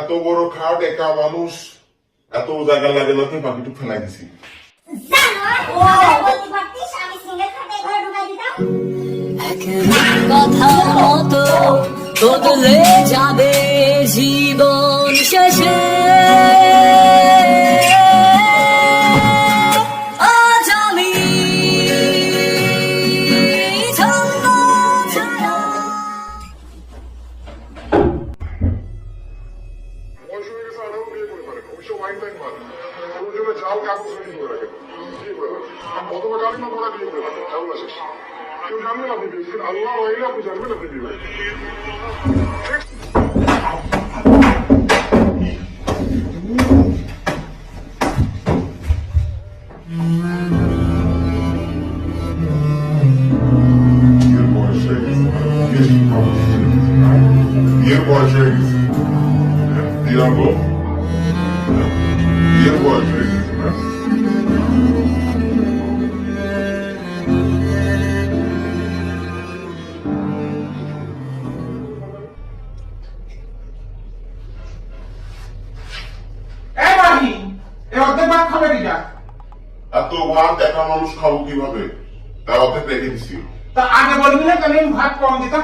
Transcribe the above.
এত বড় খাট একা মানুষ এত জায়গা লাগে না তুই বাকিটুক ফেলাই দিছি কথা মতো বদলে যাবে জীবন শেষে আজ আমি ছন্দ ছাড়া বয়স হয়ে গেছে আরো বিয়ে করে পারেন অবশ্য ওয়াইন টাইম মানে ওর জন্য জাল কাগজ রেডি করে রাখেন বিয়ে করে রাখেন অথবা কালিমা পড়া বিয়ে করে রাখেন ঝামেলা শেষ কেউ জানবেন আপনি বিয়ে আল্লাহ ওয়াইলে আপনি জানবেন আপনি বিয়ে করেন বিয়ের বয়স হয়ে গেছে দিয়াঙ্গ বিয়ের বয়স হয়ে গেছে না এত ভাত একা মানুষ খাবো কিভাবে তার অর্ধেক রেখে দিছি তা আগে বলবি না তাহলে আমি ভাত কম দিতাম